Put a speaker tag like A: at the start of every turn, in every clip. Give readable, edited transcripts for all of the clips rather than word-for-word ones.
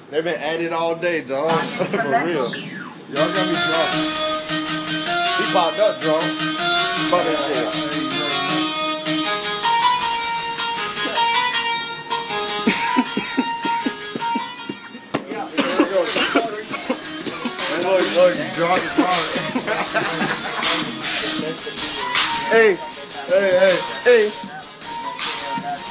A: They've been at it all day, dog. For real. Y'all got me drunk. He popped up drunk. Fuck that shit. Look, drunk. Hey.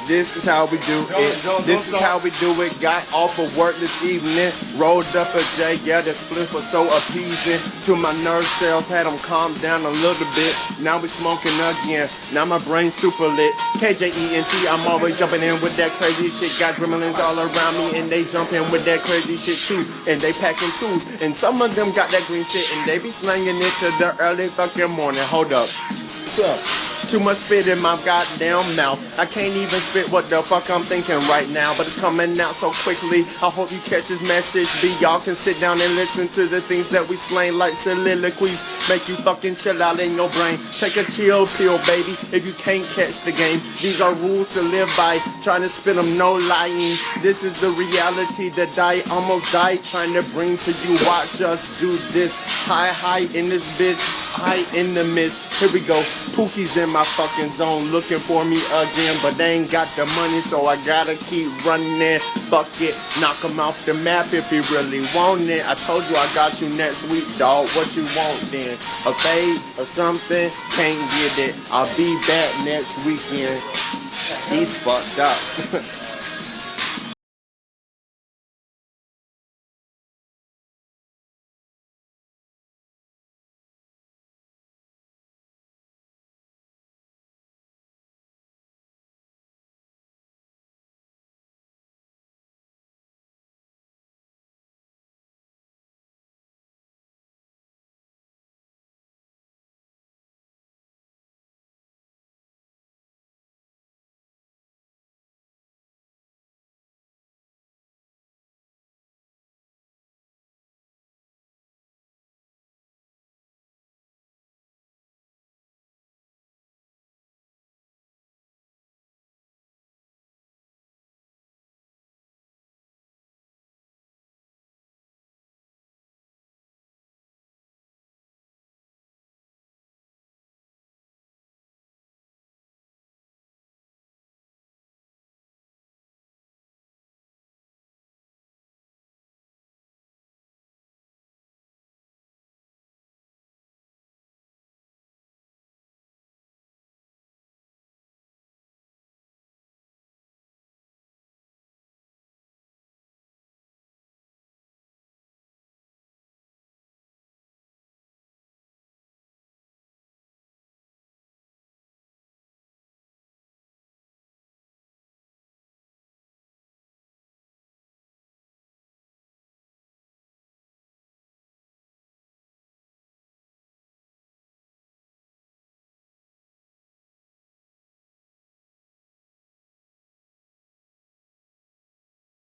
A: This is how we do it. This is how we do it. Got off of work this evening. Rolled up a J. Yeah, that split was so appeasing to my nerve cells. Had them calm down a little bit. Now we smoking again. Now my brain super lit. KJENT, I'm always jumping in with that crazy shit. Got gremlins all around me and they jumping with that crazy shit too. And they packing tools. And some of them got that green shit and they be slanging it to the early fucking morning. Hold up. What's up? Too much spit in my goddamn mouth. I can't even spit what the fuck I'm thinking right now. But it's coming out so quickly. I hope you catch this message. Y'all can sit down and listen to the things that we slang like soliloquies. Make you fucking chill out in your brain. Take a chill pill, baby, if you can't catch the game. These are rules to live by. Trying to spit them, no lying. This is the reality that I almost died trying to bring to you. Watch us do this. High in this bitch. High in the mist. Here we go. Pookie's in my fucking zone looking for me again, but they ain't got the money, so I gotta keep running it. Fuck it, knock him off the map if he really want it. I told you I got you next week, dog. What you want then? A fade or something? Can't get it. I'll be back next weekend. He's fucked up.